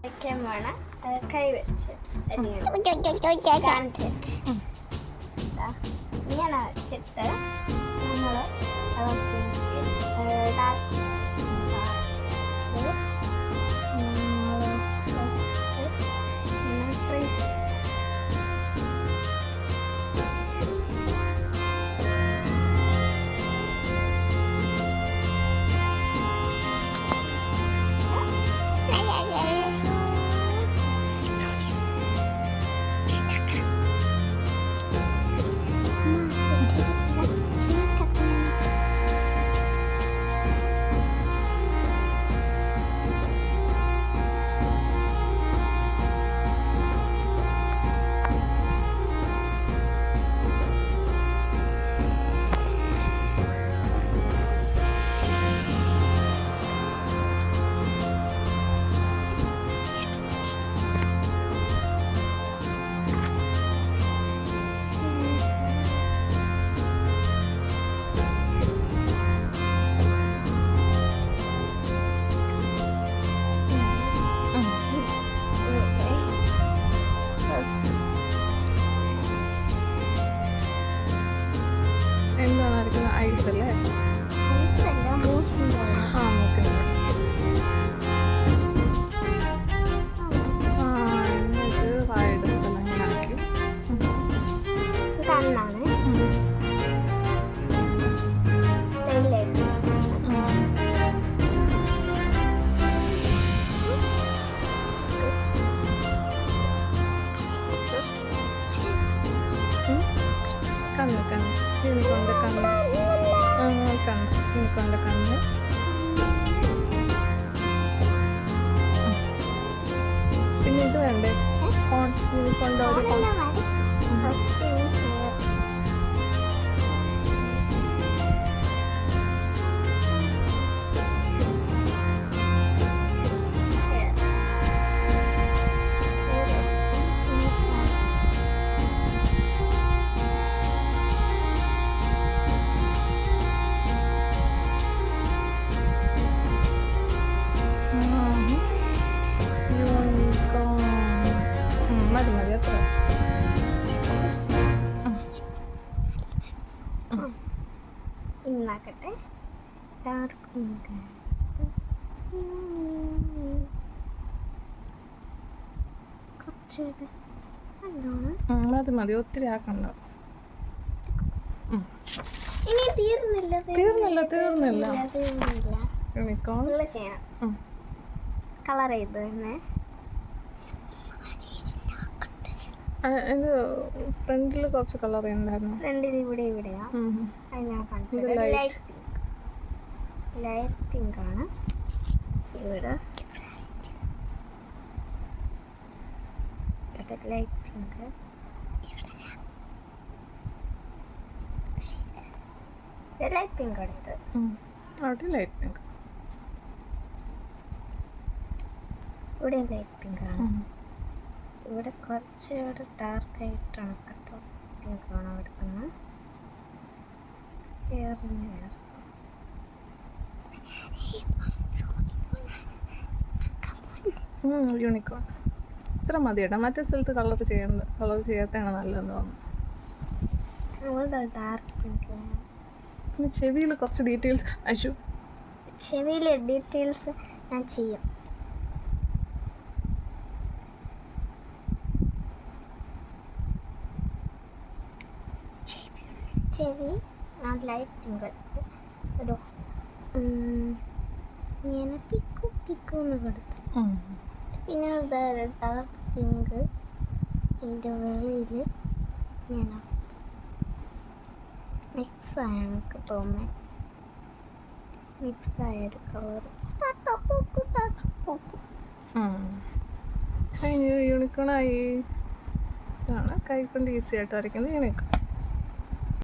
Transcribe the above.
വയ്ക്കാൻ വേണം കൈ വെച്ച് കാണിച്ച് ഇങ്ങനെ വെച്ചിട്ട് നമ്മൾ എന്താണ് അരക്കുന്നത്? ഐസ് അല്ലേ? എന്നിട്ട് വായെടുത്ത് ഇങ്ങനെ ആക്കി കണ്ണാണ് കണ്ണ് കണ്ണ് യൂണിക്കോണിൻ്റെ കണ്ണ് കണ്ണ് യൂണിക്കോണിൻ്റെ കണ്ണ് പിന്നെ ഇത് വേണ്ടേ? യൂണിക്കോണിൻ്റെ ഒരു മതി മതി അത്ര. ഇന്നാക്കട്ടെ ഡാർക്ക് പിങ്ക് കുറച്ചുകൂടെ നല്ലോണം മതി മതി ഒത്തിരി ആക്കണ്ട. ഇനി തീർന്നില്ല തീർന്നില്ല യൂണിക്കോൺ ചെയ്യണം. കളർ ചെയ്ത് തന്നെ ഇത് ഫ്രണ്ടിൽ കുറച്ച് കളർ ഉണ്ടായിരുന്നു. ഫ്രണ്ടിൽ ഇവിടെയാ അത് ഞാൻ കാണിച്ചത്. ലൈറ്റ് പിങ്ക് ആണ് ഇവിടെ. ലൈറ്റ് പിങ്ക് ലൈറ്റ് പിങ്ക് അടുത്ത് അവിടെ ലൈറ്റ് പിങ്ക് ഇവിടെ ലൈറ്റ് പിങ്ക് ആണ്. ഇവിടെ കുറച്ചുകൂടെ ഡാർക്കായിട്ടാണ് പിങ്ക് ആണ് എടുക്കുന്നത്. യൂണിക്കോൺ ഇത്ര മതി കേട്ടോ. മറ്റേ സ്ഥലത്ത് കളർ ചെയ്യാത്തതാണ് നല്ലതെന്ന് തോന്നുന്നു. ഡാർക്ക് പിങ്ക് പിന്നെ ചെവിയിൽ കുറച്ച് ഡീറ്റെയിൽസ് അശു ചെവിയിലെ ഡീറ്റെയിൽസ് ഞാൻ ചെയ്യും. ചെവി ഞാൻ ലൈറ്റ് പിങ്ക് വെച്ച് ഒരു ഇങ്ങനെ പിക്കൂന്ന് കൊടുത്തു. പിന്നെ ഡാർക്ക് പിങ്ക് അതിൻ്റെ വെളിയിൽ ഇങ്ങനെ മിക്സായ എനിക്ക് തോന്നുന്നത്. മിക്സായൊരു കളർ യൂണിക്കോണായി. ഇതാണ് കൈ കൊണ്ട് ഈസി ആയിട്ട് വരയ്ക്കുന്നത് യൂണിക്കോൺ.